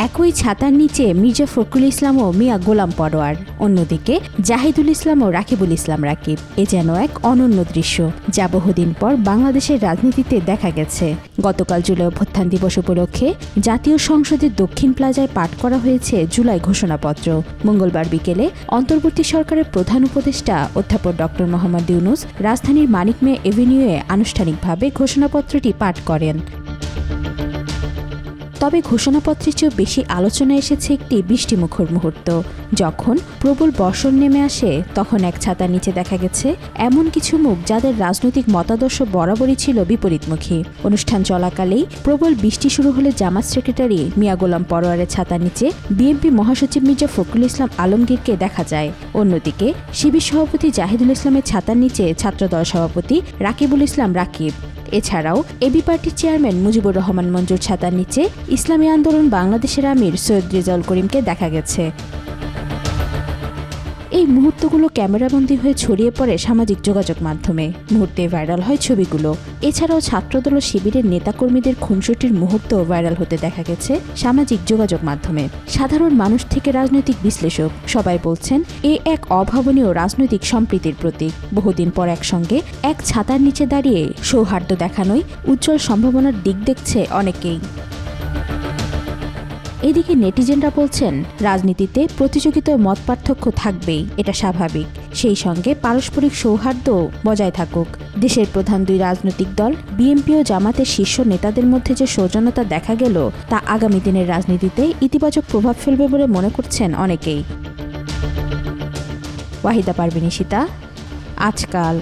একই ছাতার নিচে মির্জা ফখরুল ইসলাম ও মিয়া গোলাম পরোয়ার, অন্যদিকে জাহিদুল ইসলাম ও রাকিবুল ইসলাম রাকিব। এ যেন এক অনন্য দৃশ্য যা বহুদিন পর বাংলাদেশের রাজনীতিতে দেখা গেছে। গতকাল জুলাই অভ্যুত্থান দিবস উপলক্ষে জাতীয় সংসদের দক্ষিণ প্লাজায় পাঠ করা হয়েছে জুলাই ঘোষণাপত্র। মঙ্গলবার বিকেলে অন্তর্বর্তী সরকারের প্রধান উপদেষ্টা অধ্যাপক ডক্টর মোহাম্মদ ইউনূস রাজধানীর মানিক মিয়া এভিনিউয়ে আনুষ্ঠানিকভাবে ঘোষণাপত্রটি পাঠ করেন। তবে ঘোষণাপত্রের চেয়েও বেশি আলোচনা এসেছে একটি বৃষ্টিমুখর মুহূর্ত। যখন প্রবল বর্ষণ নেমে আসে তখন এক ছাতার নিচে দেখা গেছে এমন কিছু মুখ যাদের রাজনৈতিক মতাদর্শ বরাবরই ছিল বিপরীতমুখী। অনুষ্ঠান চলাকালেই প্রবল বৃষ্টি শুরু হলে জামাত সেক্রেটারি মিয়া গোলাম পরোয়ারের ছাতার নিচে বিএনপি মহাসচিব মির্জা ফখরুল ইসলাম আলমগীরকে দেখা যায়। অন্যদিকে শিবির সভাপতি জাহিদুল ইসলামের ছাতার নিচে ছাত্রদল সভাপতি রাকিবুল ইসলাম রাকিব। এছাড়াও এবি পার্টির চেয়ারম্যান মুজিবুর রহমান মঞ্জুর ছাতার নিচে ইসলামী আন্দোলন বাংলাদেশের আমির সৈয়দ রেজাউল করিমকে দেখা গেছে। এই মুহূর্তগুলো ক্যামেরাবন্দী হয়ে ছড়িয়ে পড়ে সামাজিক যোগাযোগ মাধ্যমে। মুহূর্তে ভাইরাল হয় ছবিগুলো। এছাড়াও ছাত্রদল ও শিবিরের নেতাকর্মীদের খুনসুটির মুহূর্ত ভাইরাল হতে দেখা গেছে সামাজিক যোগাযোগ মাধ্যমে। সাধারণ মানুষ থেকে রাজনৈতিক বিশ্লেষক সবাই বলছেন এ এক অভাবনীয় রাজনৈতিক সম্প্রীতির প্রতীক। বহুদিন পর একসঙ্গে এক ছাতার নিচে দাঁড়িয়ে সৌহার্দ্য দেখানোয় উজ্জ্বল সম্ভাবনার দিক দেখছে অনেকেই। এদিকে নেটিজেনরা বলছেন রাজনীতিতে প্রতিযোগিতার মত পার্থক্য থাকবেই, এটা স্বাভাবিক। সেই সঙ্গে পারস্পরিক সৌহার্দ্য বজায় থাকুক। দেশের প্রধান দুই রাজনৈতিক দল বিএনপি ও জামাতের শীর্ষ নেতাদের মধ্যে যে সৌজন্যতা দেখা গেল তা আগামী দিনের রাজনীতিতে ইতিবাচক প্রভাব ফেলবে বলে মনে করছেন অনেকেই। ওয়াহিদা পারভীন ইশিতা, আজকাল।